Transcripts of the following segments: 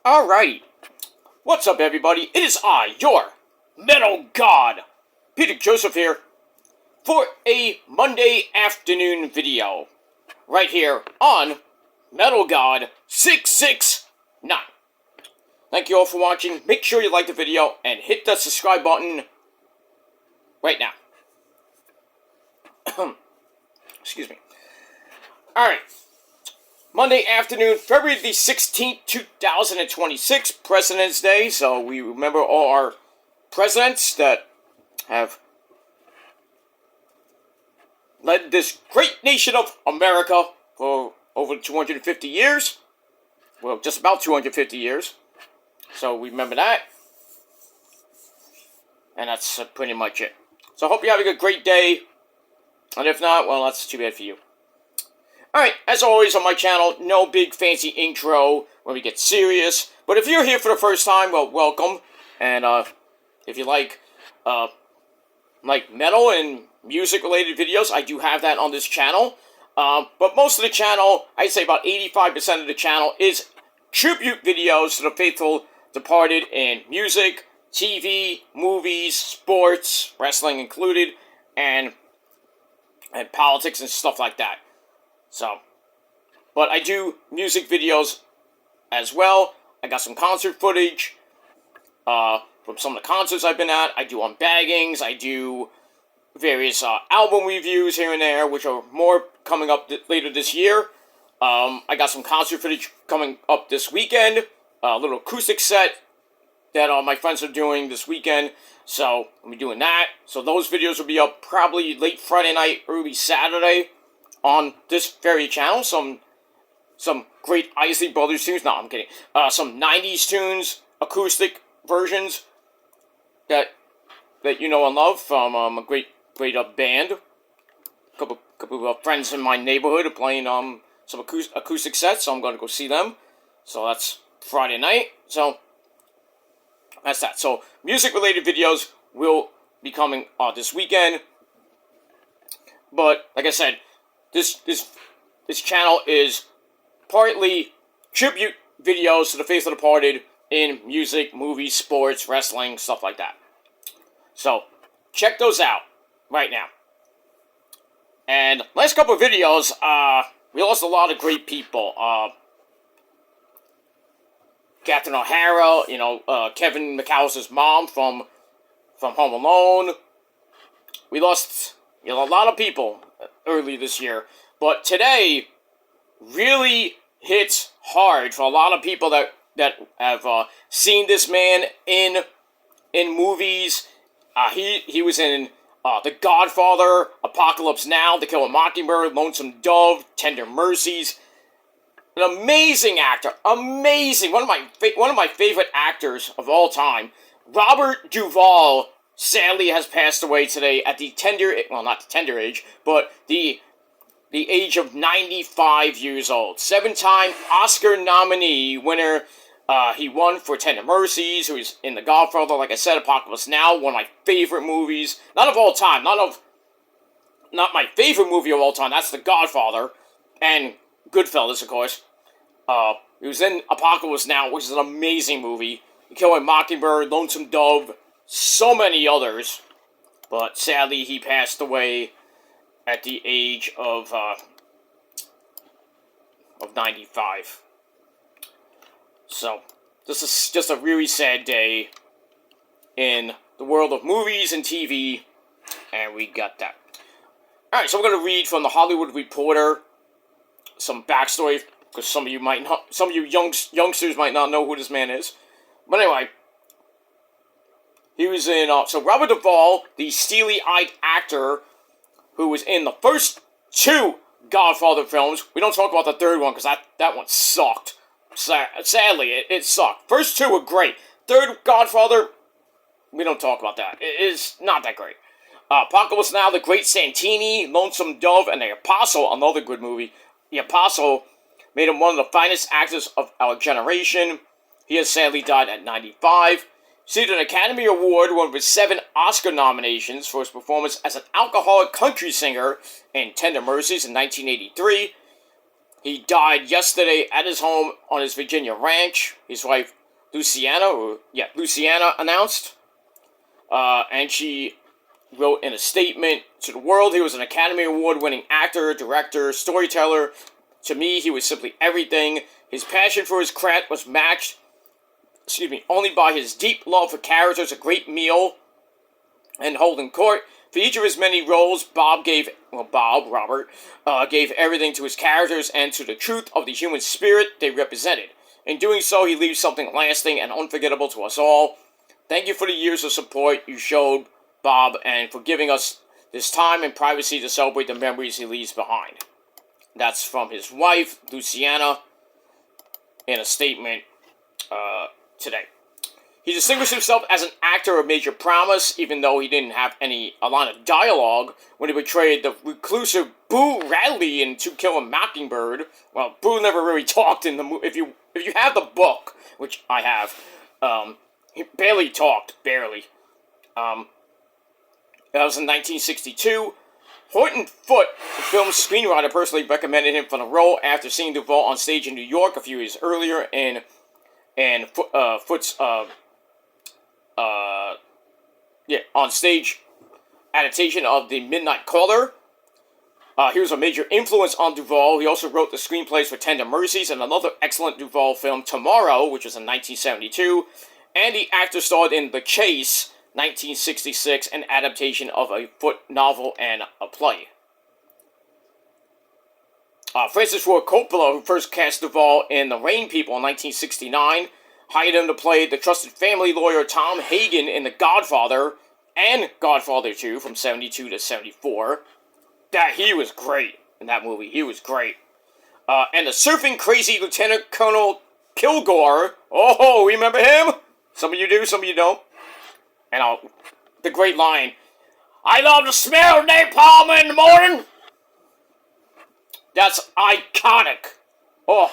Alrighty. What's up, everybody? It is I, your Metal God, Peter Joseph here, for a Monday afternoon video, right here on Metal God 669. Thank you all for watching. Make sure you like the video and hit the subscribe button right now. Excuse me. Alright. Monday afternoon, February the 16th, 2026, President's Day. So we remember all our presidents that have led this great nation of America for over 250 years. Well, just about 250 years. So we remember that. And that's pretty much it. So I hope you're having a great day. And if not, well, that's too bad for you. Alright, as always on my channel, no big fancy intro when we get serious. But if you're here for the first time, well, welcome. And if you like metal and music-related videos, I do have that on this channel. But most of the channel, I'd say about 85% of the channel, is tribute videos to the faithful departed in music, TV, movies, sports, wrestling included, and politics and stuff like that. So, but I do music videos as well. I got some concert footage from some of the concerts I've been at. I do unbaggings. I do various album reviews here and there, which are more coming up later this year. I got some concert footage coming up this weekend. A little acoustic set that my friends are doing this weekend. So, I'll be doing that. So, those videos will be up probably late Friday night, early Saturday on this very channel. Some great Isley Brothers tunes. No, I'm kidding. Some 90s tunes, acoustic versions that you know and love from a great band. A couple of friends in my neighborhood are playing some acoustic sets, so I'm going to go see them. So that's Friday night. So that's that. So music-related videos will be coming this weekend. But like I said, this channel is partly tribute videos to the faithful departed in music, movies, sports, wrestling, stuff like that. So check those out right now. And last couple of videos, we lost a lot of great people. Catherine O'Hara, Kevin McAllister's mom from Home Alone. We lost a lot of people early this year. But today really hits hard for a lot of people that have seen this man in movies. He was in The Godfather, Apocalypse Now, To Kill a Mockingbird, Lonesome Dove, Tender Mercies. An amazing actor, amazing. One of my favorite actors of all time. Robert Duvall sadly has passed away today at the not the tender age, but the age of 95 years old. 7-time Oscar nominee winner. He won for Tender Mercies, who is in The Godfather, like I said, Apocalypse Now, one of my favorite movies. Not of all time, not my favorite movie of all time, that's The Godfather, and Goodfellas, of course. He was in Apocalypse Now, which is an amazing movie. To Kill a Mockingbird, Lonesome Dove, so many others. But sadly, he passed away at the age of 95. So, this is just a really sad day in the world of movies and TV, and we got that. Alright, so we're going to read from the Hollywood Reporter some backstory, because some of you youngsters might not know who this man is. But anyway, he was in, so Robert Duvall, the steely-eyed actor who was in the first 2 Godfather films. We don't talk about the third one, because that one sucked. Sadly, it sucked. First 2 were great. Third Godfather, we don't talk about that. It is not that great. Apocalypse Now, The Great Santini, Lonesome Dove, and The Apostle, another good movie. The Apostle made him one of the finest actors of our generation. He has sadly died at 95. Received an Academy Award, one of his 7 Oscar nominations for his performance as an alcoholic country singer in Tender Mercies in 1983. He died yesterday at his home on his Virginia ranch. His wife, Luciana announced. And she wrote in a statement to the world, he was an Academy Award-winning actor, director, storyteller. To me, he was simply everything. His passion for his craft was matched, only by his deep love for characters, a great meal, and holding court. For each of his many roles, Robert, gave everything to his characters and to the truth of the human spirit they represented. In doing so, he leaves something lasting and unforgettable to us all. Thank you for the years of support you showed, Bob, and for giving us this time and privacy to celebrate the memories he leaves behind. That's from his wife, Luciana, in a statement today. He distinguished himself as an actor of major promise, even though he didn't have a line of dialogue when he portrayed the reclusive Boo Radley in To Kill a Mockingbird. Well, Boo never really talked in the movie. If you have the book, which I have, he barely talked, barely. That was in 1962. Horton Foote, the film's screenwriter, personally recommended him for the role after seeing Duvall on stage in New York a few years earlier Foote's on stage adaptation of The Midnight Caller. He was a major influence on Duvall. He also wrote the screenplays for Tender Mercies and another excellent Duvall film, Tomorrow, which was in 1972. And the actor starred in The Chase, 1966, an adaptation of a Foote novel and a play. Francis Ford Coppola, who first cast Duvall in The Rain People in 1969, hired him to play the trusted family lawyer Tom Hagen in The Godfather and Godfather 2 from 72 to 74. He was great in that movie. He was great. And the surfing crazy Lieutenant Colonel Kilgore. Oh, remember him? Some of you do, some of you don't. And the great line, I love the smell of napalm in the morning. That's iconic. Oh,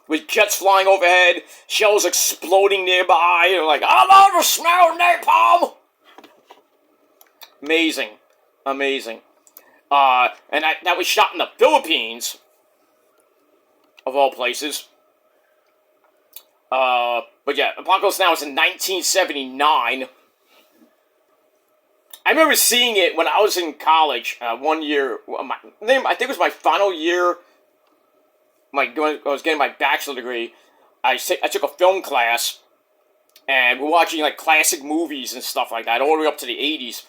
with jets flying overhead, shells exploding nearby, and like, I love the smell of napalm. Amazing. Amazing. And that was shot in the Philippines, of all places. But yeah, Apocalypse Now was in 1979. I remember seeing it when I was in college, 1 year, I think it was my final year, when I was getting my bachelor degree. I took a film class, and we're watching, like, classic movies and stuff like that, all the way up to the 80s.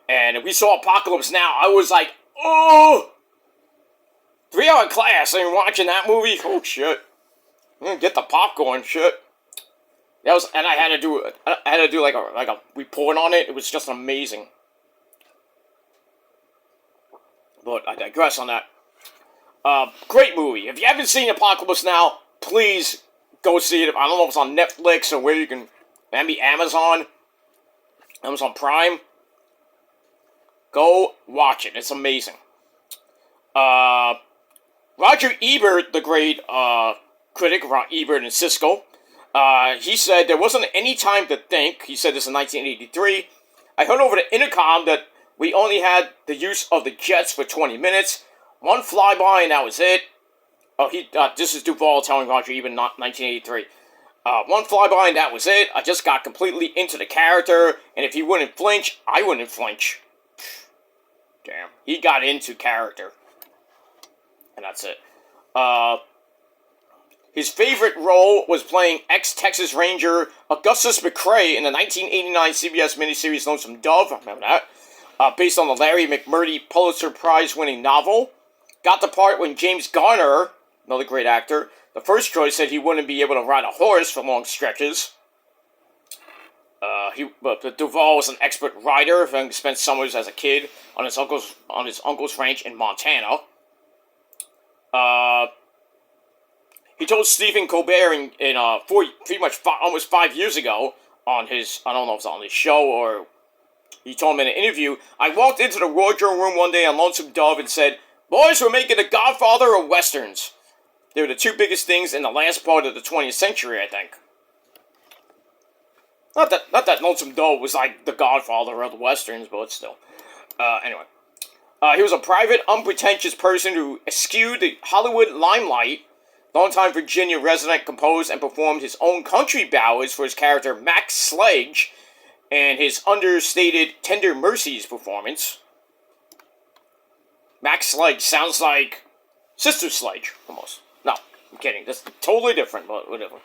And we saw Apocalypse Now. I was like, oh! 3-hour class, and watching that movie? Oh, shit. Get the popcorn, shit. That was, and I had to do like a report on it. It was just amazing. But I digress on that. Great movie. If you haven't seen Apocalypse Now, please go see it. I don't know if it's on Netflix or where you can, maybe Amazon Prime. Go watch it. It's amazing. Roger Ebert, the great critic, Ebert and Siskel, he said, there wasn't any time to think. He said this in 1983. I heard over the intercom that we only had the use of the jets for 20 minutes. One flyby and that was it. Oh, this is Duvall telling Roger Ebert, not 1983. One flyby and that was it. I just got completely into the character, and if he wouldn't flinch, I wouldn't flinch. Damn. He got into character. And that's it. His favorite role was playing ex-Texas Ranger Augustus McCrae in the 1989 CBS miniseries Lonesome Dove. I remember that. Based on the Larry McMurtry Pulitzer Prize-winning novel. Got the part when James Garner, another great actor, the first choice, said he wouldn't be able to ride a horse for long stretches. But Duvall was an expert rider, having spent summers as a kid on his uncle's ranch in Montana. He told Stephen Colbert almost 5 years ago on his, I don't know if it's on his show or he told him in an interview, I walked into the wardrobe room one day on Lonesome Dove and said, boys, we're making The Godfather or Westerns. They were the two biggest things in the last part of the 20th century, I think. Not that Lonesome Dove was like The Godfather of the Westerns, but still. Anyway. He was a private, unpretentious person who eschewed the Hollywood limelight. Longtime Virginia resident, composed and performed his own country ballads for his character Max Sledge and his understated Tender Mercies performance. Max Sledge sounds like Sister Sledge, almost. No, I'm kidding. That's totally different, but whatever.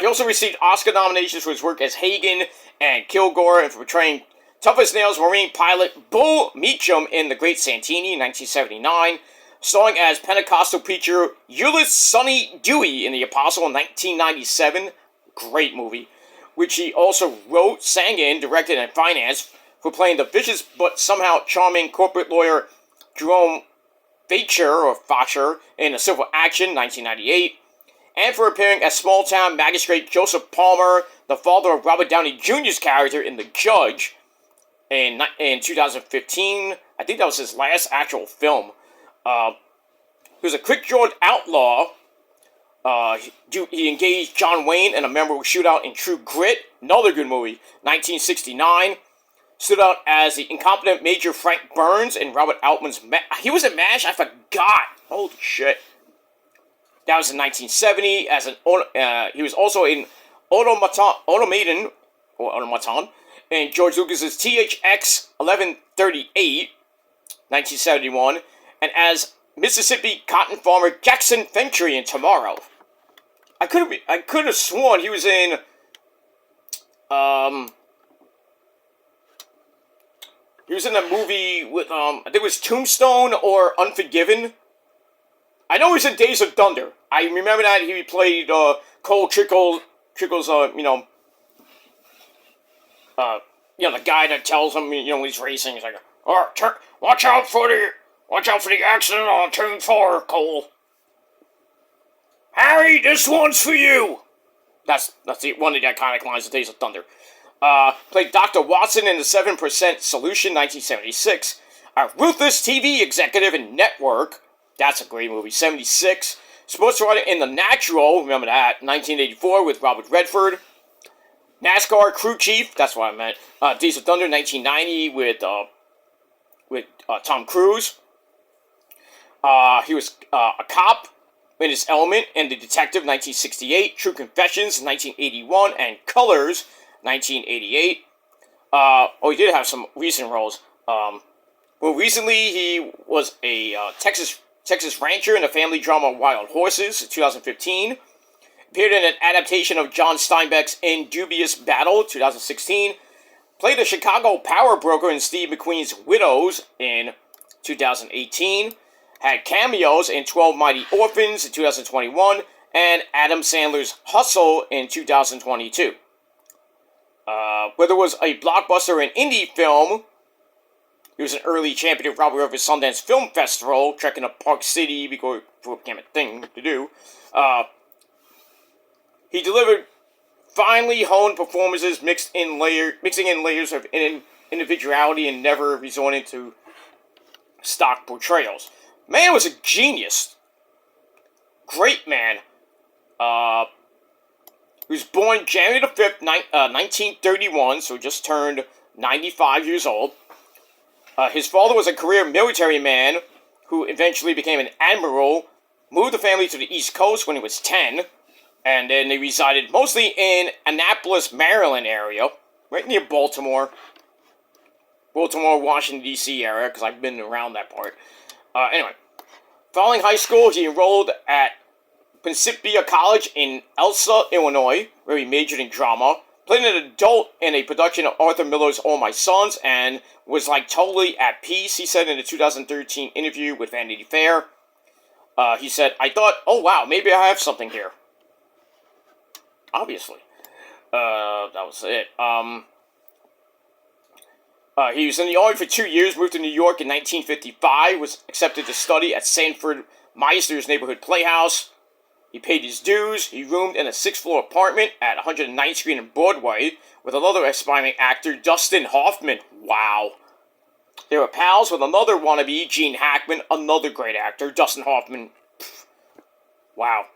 He also received Oscar nominations for his work as Hagen and Kilgore and for portraying Tough as Nails Marine pilot Bull Meacham in The Great Santini in 1979, starring as Pentecostal preacher Ulysses Sonny Dewey in The Apostle in 1997. Great movie. Which he also wrote, sang in, directed, and financed for playing the vicious but somehow charming corporate lawyer Jerome Facher in A Civil Action, 1998, and for appearing as small-town magistrate Joseph Palmer, the father of Robert Downey Jr.'s character in The Judge, in 2015. I think that was his last actual film. He was a quick-jawed outlaw. He engaged John Wayne in a memorable shootout in True Grit, another good movie, 1969. Stood out as the incompetent Major Frank Burns in Robert Altman's he was in MASH? I forgot! Holy shit. That was in 1970. He was also in Automaton, and George Lucas's THX 1138, 1971, and as Mississippi cotton farmer Jackson Fentry in Tomorrow. I could have sworn he was in he was in a movie with I think it was Tombstone or Unforgiven. I know he was in Days of Thunder. I remember that he played Cole Trickle's the guy that tells him, when he's racing, he's like, "Oh, watch out for the accident on turn 4, Cole. Harry, this one's for you." That's one of the iconic lines of Days of Thunder. Played Dr. Watson in The 7% Solution, 1976. A ruthless TV executive in Network. That's a great movie. 76. Sports writer in The Natural. Remember that. 1984 with Robert Redford. NASCAR crew chief. That's what I meant. Days of Thunder, 1990 with Tom Cruise. He was a cop in his element and The Detective, 1968. True Confessions, 1981. And Colors, 1988. He did have some recent roles. Recently he was a Texas rancher in the family drama Wild Horses, 2015. Appeared in an adaptation of John Steinbeck's In Dubious Battle, 2016. Played the Chicago power broker in Steve McQueen's Widows in 2018. Had cameos in 12 Mighty Orphans in 2021. And Adam Sandler's Hustle in 2022. Whether it was a blockbuster or an indie film, he was an early champion of Robert Redford's Sundance Film Festival, trekking to Park City because it became a thing to do. He delivered finely honed performances mixing in layers of individuality and never resorting to stock portrayals. Man was a genius. Great man. He was born January the 5th, 1931, so just turned 95 years old. His father was a career military man who eventually became an admiral, moved the family to the East Coast when he was 10, and then they resided mostly in Annapolis, Maryland area, right near Baltimore, Washington, D.C. area, because I've been around that part. Anyway, following high school, he enrolled at Principia College in Elsa, Illinois, where he majored in drama, played an adult in a production of Arthur Miller's All My Sons, and was totally at peace, he said in a 2013 interview with Vanity Fair. He said, "I thought, oh wow, maybe I have something here." Obviously. That was it. He was in the Army for 2 years, moved to New York in 1955, was accepted to study at Sanford Meisner's Neighborhood Playhouse. He paid his dues. He roomed in a 6th-floor apartment at 109th Street and Broadway with another aspiring actor, Dustin Hoffman. Wow. They were pals with another wannabe, Gene Hackman, another great actor, Dustin Hoffman. Pfft. Wow.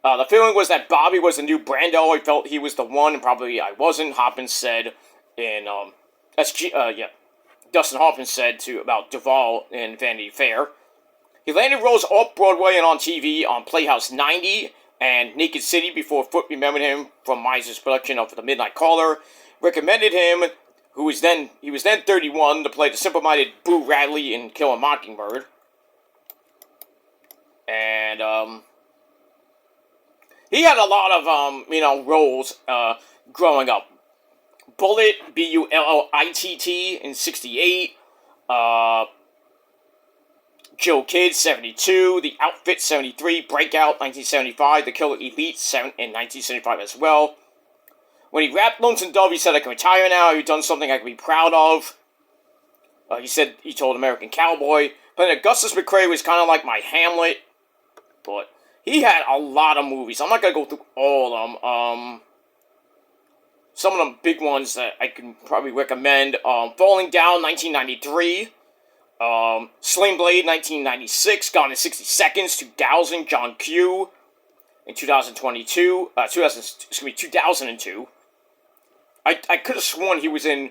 The feeling was that Bobby was the new Brando. I felt he was the one, and probably I wasn't, Hoffman said in, Dustin Hoffman said about Duvall in Vanity Fair. He landed roles off-Broadway and on TV on Playhouse 90 and Naked City before Foote remembered him from Mizer's production of The Midnight Caller. Recommended him, he was then 31, to play the simple-minded Boo Radley in Kill a Mockingbird. And, he had a lot of, roles, growing up. Bullitt, Bullitt, in 68, Joe Kidd, 72, The Outfit, 73, Breakout, 1975, The Killer Elite, in 1975 as well. When he rapped Lonesome Dove, he said, "I can retire now, I've done something I can be proud of." He told American Cowboy. But Augustus McCrae was kind of like my Hamlet, but he had a lot of movies. I'm not going to go through all of them. Some of them big ones that I can probably recommend. Falling Down, 1993. Sling Blade, 1996. Gone in 60 Seconds, 2000. John Q. In 2002. 2002. I could have sworn he was in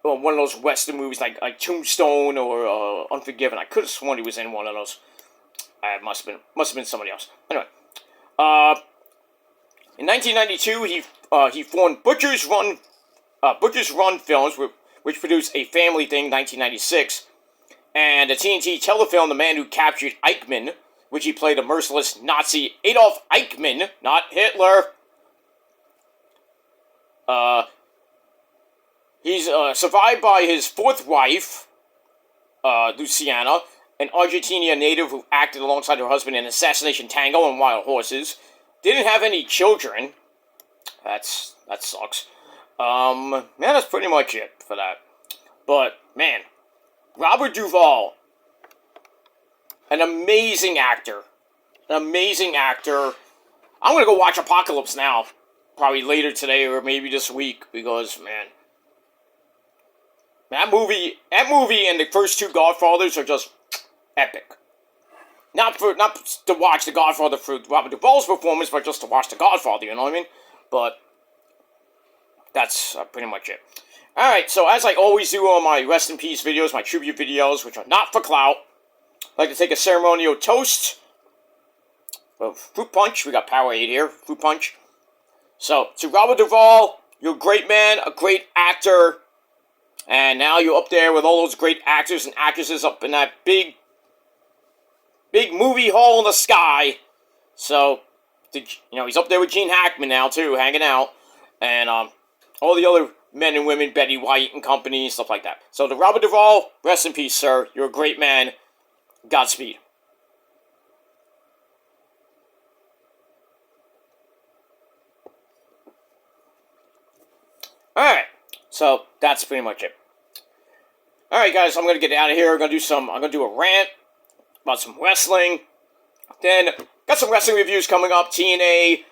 one of those Western movies like Tombstone or Unforgiven. I could have sworn he was in one of those. It must have been somebody else. Anyway, in 1992, he formed Butcher's Run Films, which produced A Family Thing, 1996, and the TNT telefilm The Man Who Captured Eichmann, which he played a merciless Nazi Adolf Eichmann, not Hitler. He's survived by his fourth wife, Luciana, an Argentina native who acted alongside her husband in Assassination Tango and Wild Horses. Didn't have any children. That sucks. That's pretty much it for that. But, man, Robert Duvall, an amazing actor. I'm gonna go watch Apocalypse Now, probably later today or maybe this week, because, man, that movie and the first two Godfathers are just epic. Not to watch The Godfather for Robert Duvall's performance, but just to watch The Godfather, you know what I mean? But that's pretty much it. Alright, so as I always do on my Rest in Peace videos, my tribute videos, which are not for clout, I'd like to take a ceremonial toast of Fruit Punch. We got Powerade here, Fruit Punch. So, to Robert Duvall, you're a great man, a great actor, and now you're up there with all those great actors and actresses up in that big movie hall in the sky. So, he's up there with Gene Hackman now, too, hanging out. And, all the other men and women, Betty White and company, stuff like that. So, to Robert Duvall, rest in peace, sir. You're a great man. Godspeed. Alright, so, that's pretty much it. Alright, guys, I'm gonna get out of here. I'm gonna do a rant about some wrestling. Then, got some wrestling reviews coming up. TNA,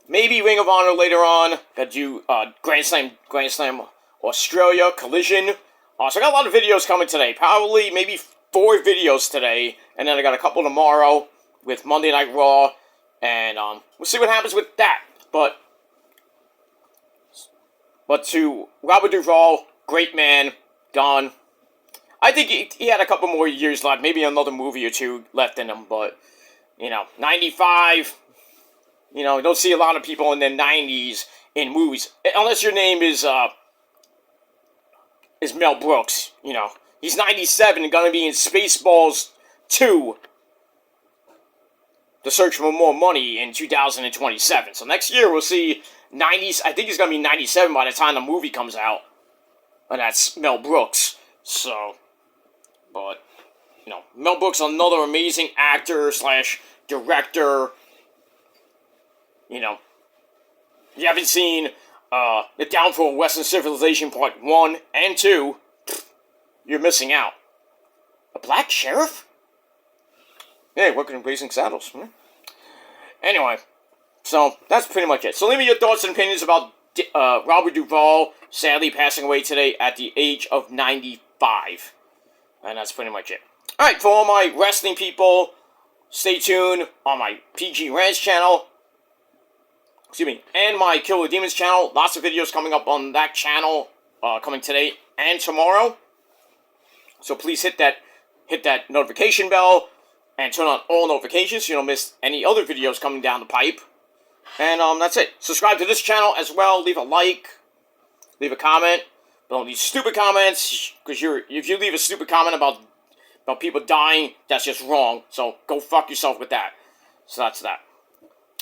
maybe Ring of Honor later on. Got to do Grand Slam Australia, Collision. So I got a lot of videos coming today. Probably maybe 4 videos today. And then I got a couple tomorrow with Monday Night Raw. And we'll see what happens with that. But to Robert Duvall, great man, gone. I think he had a couple more years left, maybe another movie or two left in him, but, 95, you don't see a lot of people in their 90s in movies, unless your name is Mel Brooks, He's 97 and gonna be in Spaceballs 2, The Search for More Money, in 2027. So next year we'll see 90s, I think he's gonna be 97 by the time the movie comes out, and that's Mel Brooks, so... But, Mel Brooks, another amazing actor / director. You haven't seen The Downfall of Western Civilization Part 1 and 2, you're missing out. A black sheriff? Hey, working in Blazing Saddles. Anyway, so that's pretty much it. So leave me your thoughts and opinions about Robert Duvall, sadly passing away today at the age of 95. And that's pretty much it. Alright, for all my wrestling people, stay tuned on my PG Rants channel. And my Killer Demons channel. Lots of videos coming up on that channel coming today and tomorrow. So please hit that notification bell and turn on all notifications so you don't miss any other videos coming down the pipe. And that's it. Subscribe to this channel as well. Leave a like. Leave a comment. Don't leave stupid comments, because if you leave a stupid comment about people dying, that's just wrong. So go fuck yourself with that. So that's that.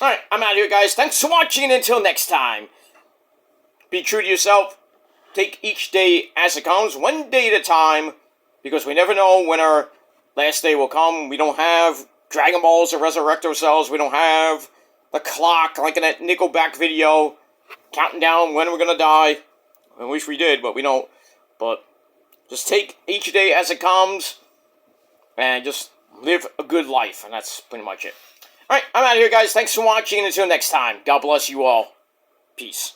Alright, I'm out of here, guys. Thanks for watching, and until next time, be true to yourself. Take each day as it comes, one day at a time, because we never know when our last day will come. We don't have Dragon Balls to resurrect ourselves. We don't have the clock, like in that Nickelback video, counting down when we're gonna die. I wish we did, but we don't. But just take each day as it comes, and just live a good life, and that's pretty much it. Alright, I'm out of here, guys. Thanks for watching, and until next time, God bless you all. Peace.